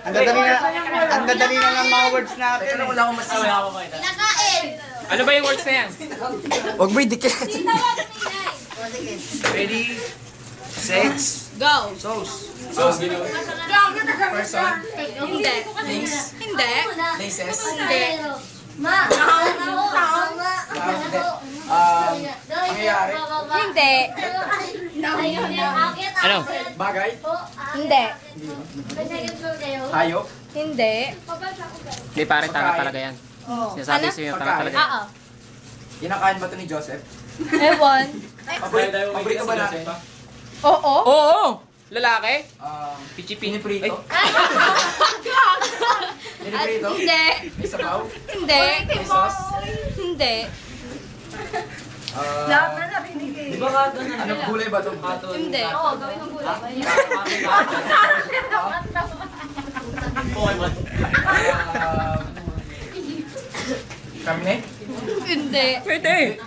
Ang dadali na ng mga words natin. Pero wala akong masaya. Nakain! Ano ba yung words na yan? Huwag mo dikit. Ready? Sex. Go! Sauce. Person. Hindi. Things. Hindi. Places. Hindi. Nangyayari. Hindi. Ano? Bagay. Hindi. Hayop. Hindi. Hindi pare, tanga talaga yan. Sinasabi Ano? sa'yo, tanga talaga yan. Oo. Kinakain ba ito ni Joseph? Ewan. Paborito ba natin? Oo. Oo! Lalaki? Pichipi. Pichipi. Piniprito. Piniprito. Hindi. May sabaw. Hindi. May sauce. Hindi. Lahat na narinig. Di ba ka doon? Anong gulay ba ito? Hindi. Oo, gawin ng gulay. Kamne? Hindi. Pwede.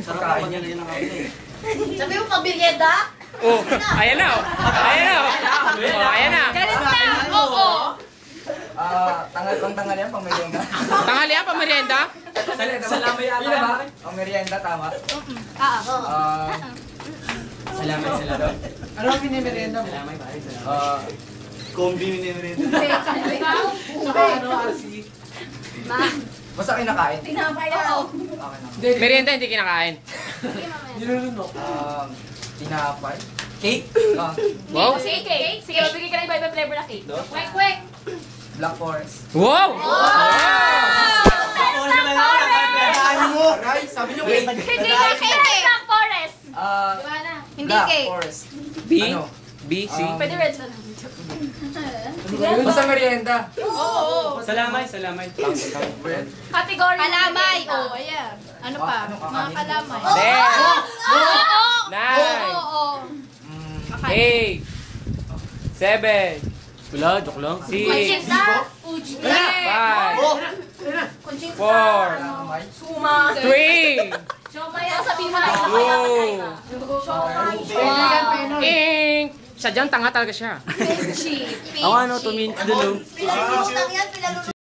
Pagkain niya. Sabi mo pabiliyeda? Oh, ayan na oh. Ayan na oh. Oh, ayan na. Ganun na. Oo. Tangal yan, pang merienda. Tanghali yan, pamerienda? Salamay yata ba? Pang merienda, tama. Oo. Salamay sila doon. Ano ang pinimerienda mo? Kombi minimerienda. Ano, Arsi? Basta kinakain. Oo. Merienda hindi kinakain. Nilulunok. Tinapay. Cake. Wow. Sige, cake. Sige, magbigay ka ng iba-iba flavor na cake. Quick, quick. Black Forest. Wow! Aray, sabi niyo cake. Hindi na cake. Black Forest. Hindi Black cake. Forest. B? Ano? B, C? Pwede red na lang. Basta merienda. Oo. Salamay. Bread. Category. Kalamay. Oo, ayan. Ano pa? Ano Mga kakanin? kalamay. Ten. Oo. Nine. Oo. 8. 7. Wala, joke lang. 6. Kuchinta. Ujda. 5. 4. Kamay. Suma. 3. Siomaya. Sabihin mo lang. 2. Ink! Siya dyan, tanga talaga siya. Ako ano, 2 minutes dulu. Pinag-iustang yan.